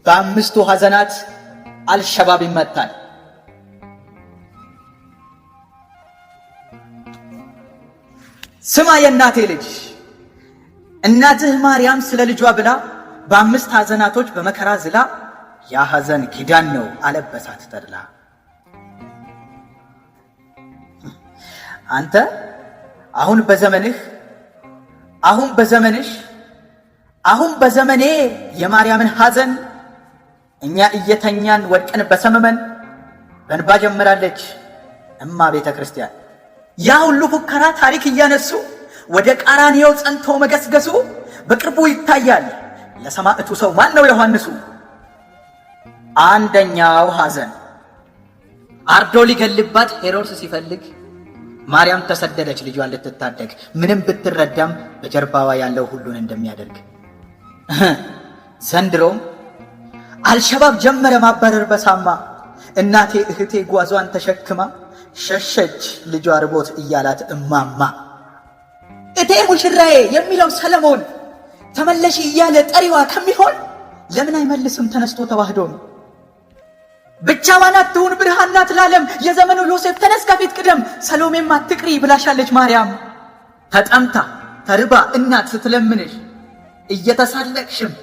በአምስቱ ሐዘናት አልሸባብ ይመታል። ስማ የእናቴ ልጅ፣ እናትህ ማርያም ስለ ልጇ ብላ በአምስት ሐዘናቶች በመከራ ዝላ ያ ሐዘን ኪዳን ነው አለበሳት ተድላ። አንተ አሁን በዘመኔ የማርያምን ሐዘን እኛ እየተኛን ወድቀን በሰመመን በእንባ ጀምራለች እማ ቤተ ክርስቲያን። ያ ሁሉ ፉከራ ታሪክ እያነሱ ወደ ቀራንዮው ጸንቶ መገስገሱ በቅርቡ ይታያል ለሰማዕቱ ሰው ማን ነው ዮሐንሱ። አንደኛው ሐዘን አርዶ ሊገልባት ሄሮድስ ሲፈልግ ማርያም ተሰደደች ልጇን ልትታደግ። ምንም ብትረዳም በጀርባዋ ያለው ሁሉን እንደሚያደርግ። ዘንድሮም አልሸባብ ጀመረ ማባረር በሳማ። እናቴ እህቴ ጓዟን ተሸክማ ሸሸች ልጇ ርቦት እያላት እማማ። እቴ ሙሽራዬ የሚለው ሰለሞን ተመለሽ እያለ ጠሪዋ ከሚሆን ለምን አይመልስም ተነስቶ ተዋህዶን። ብቻዋን አትሁን ብርሃን ናት ለዓለም የዘመኑ ዮሴፍ ተነስ ከፊት ቅደም። ሰሎሜም አትቅሪ ብላሻለች ማርያም። ተጠምታ ተርባ እናት ስትለምንሽ እየተሳለቅሽም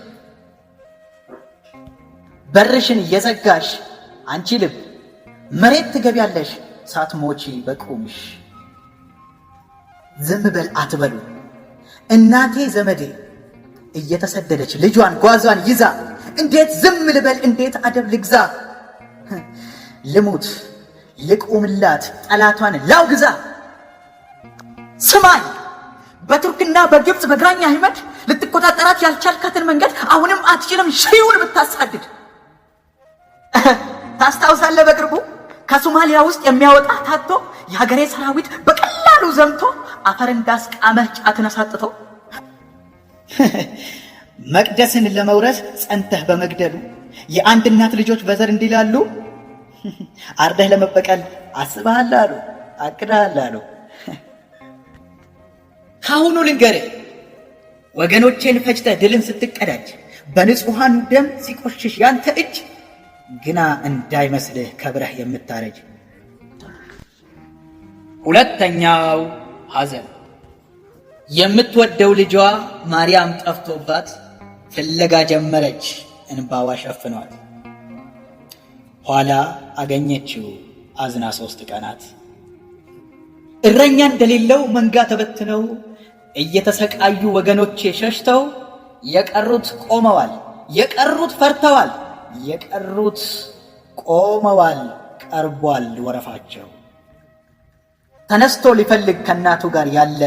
በርሽን እየዘጋሽ አንቺ ልብ መሬት ትገቢያለሽ ሳትሞቺ በቁምሽ። ዝም በል አትበሉ እናቴ ዘመዴ እየተሰደደች ልጇን ጓዟን ይዛ። እንዴት ዝም ልበል እንዴት አደብ ልግዛ? ልሙት ልቁምላት ጠላቷን ላውግዛ። ስማኝ በቱርክና በግብፅ በግራኝ አህመድ ልትቆጣጠራት ያልቻልካትን መንገድ አሁንም አትችልም ሺውን ብታሳድድ። ታስታውሳለህ በቅርቡ ከሶማሊያ ውስጥ የሚያወጣ ታቶ የሀገሬ ሰራዊት በቀላሉ ዘምቶ አፈር እንዳስቃመህ ጫትን አሳጥቶ። መቅደስን ለመውረስ ጸንተህ በመግደሉ የአንድ እናት ልጆች በዘር እንዲላሉ አርደህ ለመበቀል አስበሃል አሉ አቅደሃል አሉ። ካሁኑ ልንገርህ ወገኖቼን ፈጅተህ ድልን ስትቀዳጅ በንጹሐኑ ደም ሲቆሽሽ ያንተ እጅ ግና እንዳይመስልህ ከብረህ የምታረጅ። ሁለተኛው ሐዘን የምትወደው ልጇ ማርያም ጠፍቶባት ፍለጋ ጀመረች እንባዋ ሸፍኗት። ኋላ አገኘችው አዝና 3 ቀናት። እረኛ እንደሌለው መንጋ ተበትነው እየተሰቃዩ ወገኖቼ ሸሽተው የቀሩት ቆመዋል፣ የቀሩት ፈርተዋል፣ የቀሩት ቆመዋል። ቀርቧል ወረፋቸው። ተነስቶ ሊፈልግ ከእናቱ ጋር ያለ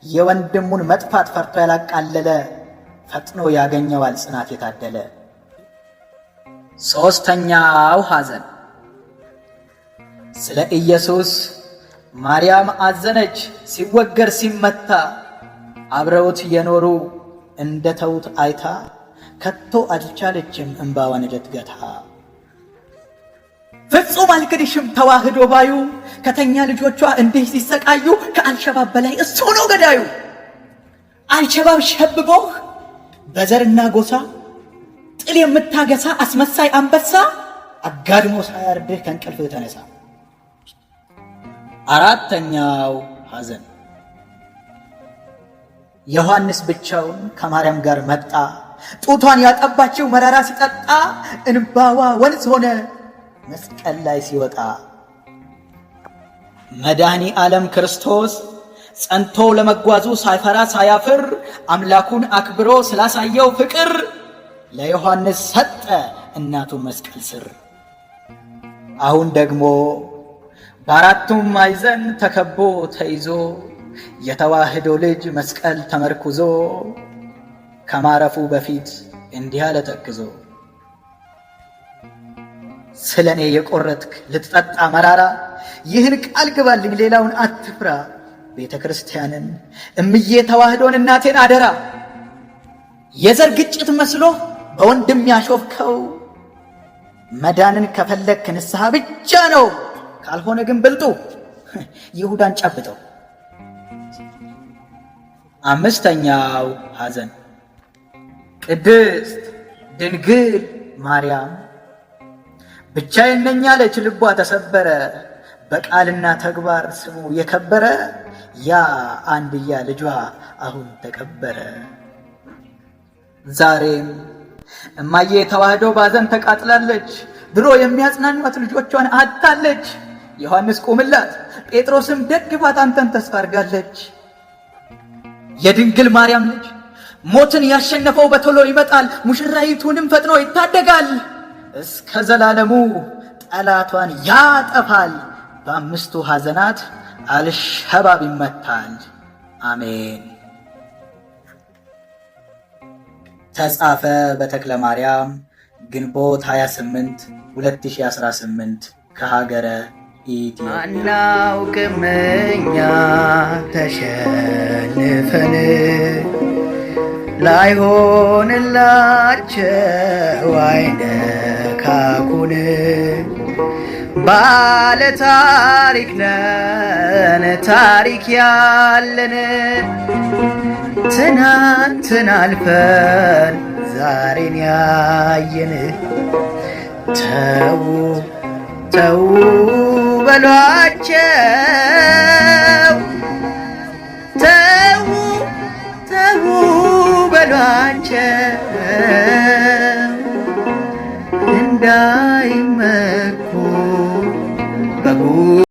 የወንድሙን መጥፋት ፈርቶ ያላቃለለ ፈጥኖ ያገኘዋል ጽናት የታደለ። ሦስተኛው ሐዘን ስለ ኢየሱስ ማርያም አዘነች ሲወገር ሲመታ። አብረውት የኖሩ እንደተውት አይታ ከቶ አልቻለችም እንባዋን ልትገታ። ፍጹም አልክድሽም ተዋህዶ ባዩ ከተኛ ልጆቿ እንዲህ ሲሰቃዩ ከአልሸባብ በላይ እሱ ነው ገዳዩ። አልሸባብ ሸብቦህ በዘርና ጎሳ ጥል የምታገሳ አስመሳይ አንበሳ አጋድሞ ሳያርድህ ከእንቅልፍህ ተነሳ። አራተኛው ሐዘን ዮሐንስ ብቻውን ከማርያም ጋር መጣ። ጡቷን ያጠባችው መራራ ሲጠጣ እንባዋ ወንዝ ሆነ መስቀል ላይ ሲወጣ። መድኃኔ ዓለም ክርስቶስ ጸንቶ ለመጓዙ ሳይፈራ ሳያፍር አምላኩን አክብሮ ስላሳየው ፍቅር ለዮሐንስ ሰጠ እናቱ መስቀል ስር። አሁን ደግሞ በአራቱም ማዕዘን ተከቦ ተይዞ የተዋህዶ ልጅ መስቀል ተመርኩዞ ከማረፉ በፊት እንዲህ አለ ተክዞ። ስለኔ የቆረጥክ ልትጠጣ መራራ ይህን ቃል ግባልኝ ሌላውን አትፍራ። ቤተ ክርስቲያንን እምዬ ተዋህዶን እናቴን አደራ። የዘር ግጭት መስሎ በወንድም ያሾፍከው መዳንን ከፈለክ ንስሐ ብቻ ነው። ካልሆነ ግን ብልጡ ይሁዳን ጨብጠው። አምስተኛው ሐዘን ቅድስት ድንግል ማርያም ብቻዬን ነኝ አለች፣ ልቧ ተሰበረ። በቃልና ተግባር ስሙ የከበረ ያ አንድያ ልጇ አሁን ተቀበረ። ዛሬም እማዬ ተዋህዶ ባዘን ተቃጥላለች። ድሮ የሚያጽናኗት ልጆቿን አጥታለች። ዮሐንስ ቁምላት፣ ጴጥሮስም ደግፋት አንተን ተስፋ አድርጋለች። የድንግል ማርያም ልጅ ሞትን ያሸነፈው በቶሎ ይመጣል፣ ሙሽራይቱንም ፈጥኖ ይታደጋል። እስከ ዘላለሙ ጠላቷን ያጠፋል። በአምስቱ ሐዘናት አልሸባብ ይመታል። አሜን። ተጻፈ በተክለ ማርያም ግንቦት 28 2018 ከሀገረ ኢትዮጵያ። አናውቅም እኛ ተሸንፈን ላይሆንላቸው አይነካኩን። ባለ ታሪክ ነን ታሪክ ያለን ትናንትን አልፈን ዛሬን ያየን። ተው ተው በሏቸው፣ ተው ተው በሏቸው እንዳይመ